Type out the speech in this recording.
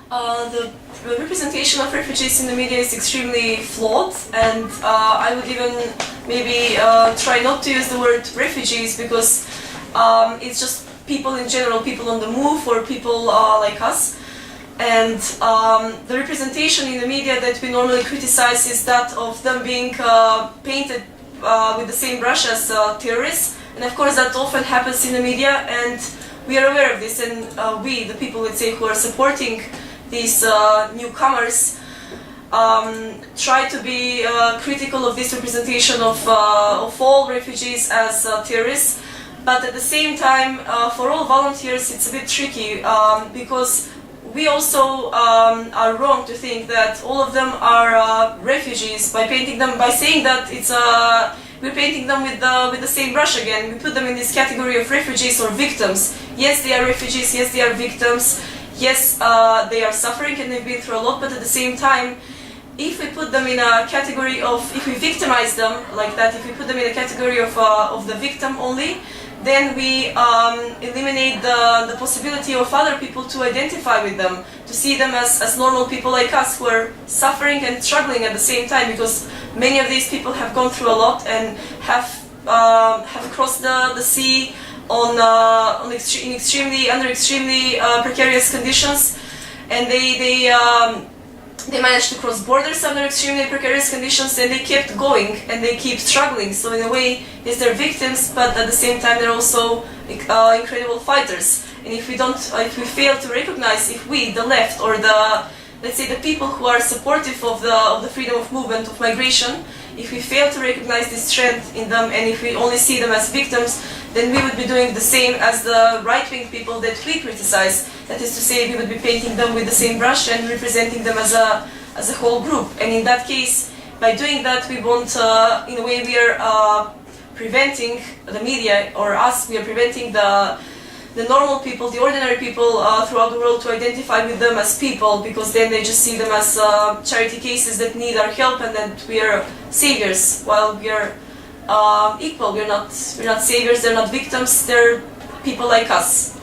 The representation of refugees in the media is extremely flawed, and I would even maybe try not to use the word refugees, because it's just people in general, people on the move, or people like us. And the representation in the media that we normally criticize is that of them being painted with the same brush as terrorists. And of course that often happens in the media, and we are aware of this, and we, the people, let's say, who are supporting these newcomers, try to be critical of this representation of all refugees as terrorists. But at the same time, for all volunteers, it's a bit tricky, because we also are wrong to think that all of them are refugees by painting them, by saying that it's we're painting them with the same brush again. We put them in this category of refugees or victims. Yes, they are refugees. Yes, they are victims. Yes, they are suffering and they've been through a lot. But at the same time, if we put them in a category of, if we victimize them like that, if we put them in a category of the victim only, then we eliminate the possibility of other people to identify with them, to see them as normal people like us who are suffering and struggling at the same time, because many of these people have gone through a lot and have crossed the sea under extremely precarious conditions, and they managed to cross borders under extremely precarious conditions, and they kept going and they keep struggling. So in a way, yes, they're victims, but at the same time they're also incredible fighters. And if we fail to recognize, if we, the left, or let's say the people who are supportive of the freedom of movement, of migration, if we fail to recognize this strength in them, and if we only see them as victims, then we would be doing the same as the right-wing people that we criticize. That is to say, we would be painting them with the same brush and representing them as a whole group. And in that case, by doing that, we want, in a way, we are preventing the media, or us, we are preventing the normal people, the ordinary people throughout the world to identify with them as people, because then they just see them as charity cases that need our help, and that we are saviors, while we are equal. We're not saviors, they're not victims, they're people like us.